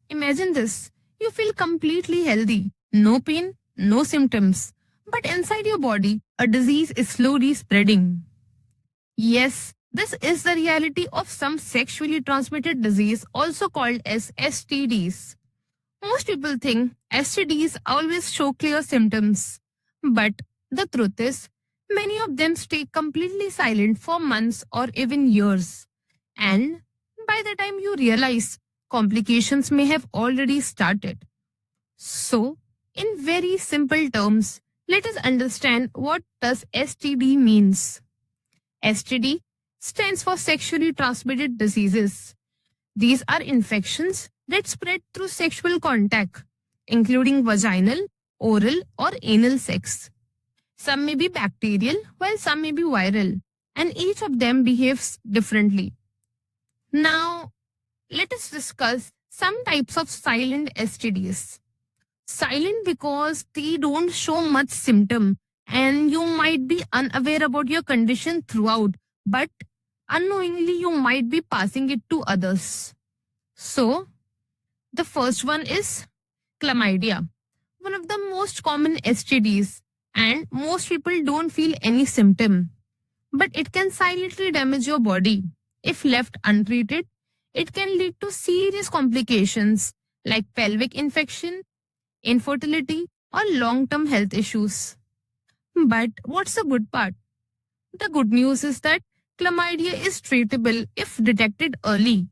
Imagine this. You feel completely healthy, no pain, no symptoms. But inside your body, a disease is slowly spreading. Yes, this is the reality of some sexually transmitted disease, also called as STDs. Most people think STDs always show clear symptoms. But the truth is, many of them stay completely silent for months or even years. And by the time you realize, complications may have already started. So, in very simple terms, let us understand what does STD means. STD stands for sexually transmitted diseases. These are infections that spread through sexual contact, including vaginal, oral, or anal sex. Some may be bacterial, while some may be viral, and each of them behaves differently. Now, let us discuss some types of silent STDs. Silent because they don't show much symptom and you might be unaware about your condition throughout, but unknowingly you might be passing it to others. So, the first one is chlamydia, one of the most common STDs, and most people don't feel any symptom, but it can silently damage your body. If left untreated, it can lead to serious complications like pelvic infection, infertility, or long term health issues. But what's the good part? The good news is that chlamydia is treatable if detected early.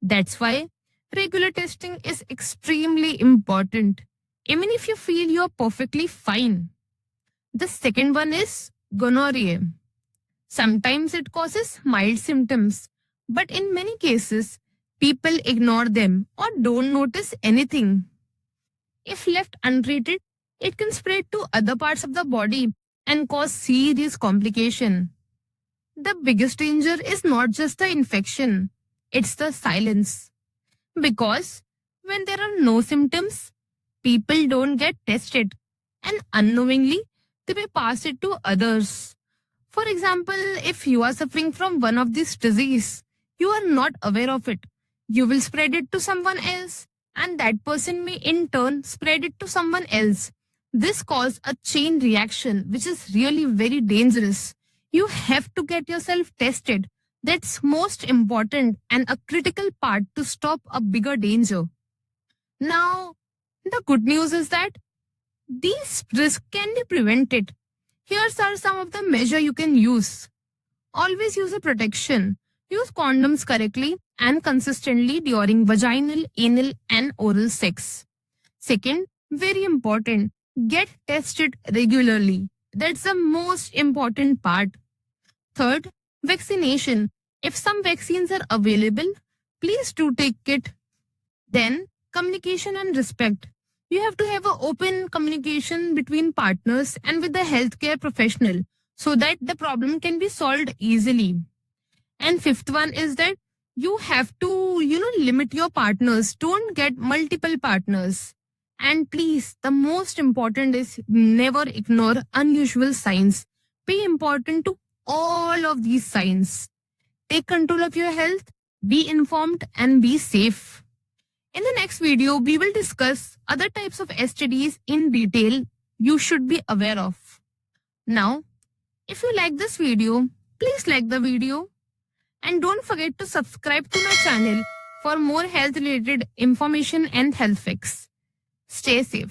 That's why regular testing is extremely important, even if you feel you're perfectly fine. The second one is gonorrhea. Sometimes it causes mild symptoms, but in many cases, people ignore them or don't notice anything. If left untreated, it can spread to other parts of the body and cause serious complication. The biggest danger is not just the infection, it's the silence. Because when there are no symptoms, people don't get tested and unknowingly they may pass it to others. For example, if you are suffering from one of these disease, you are not aware of it. You will spread it to someone else and that person may in turn spread it to someone else. This causes a chain reaction which is really very dangerous. You have to get yourself tested. That's most important and a critical part to stop a bigger danger. Now, the good news is that these risks can be prevented. Here's are some of the measures you can use. Always use a protection. Use condoms correctly and consistently during vaginal, anal, and oral sex. Second, very important, get tested regularly. That's the most important part. Third, vaccination. If some vaccines are available, please do take it. Then, communication and respect. You have to have an open communication between partners and with the healthcare professional so that the problem can be solved easily. And fifth one is that you have to, limit your partners. Don't get multiple partners. And please, the most important is never ignore unusual signs. Pay important to all of these signs. Take control of your health, be informed, and be safe. In the next video, we will discuss other types of STDs in detail you should be aware of. Now, if you like this video, please like the video and don't forget to subscribe to my channel for more health related information and health facts. Stay safe.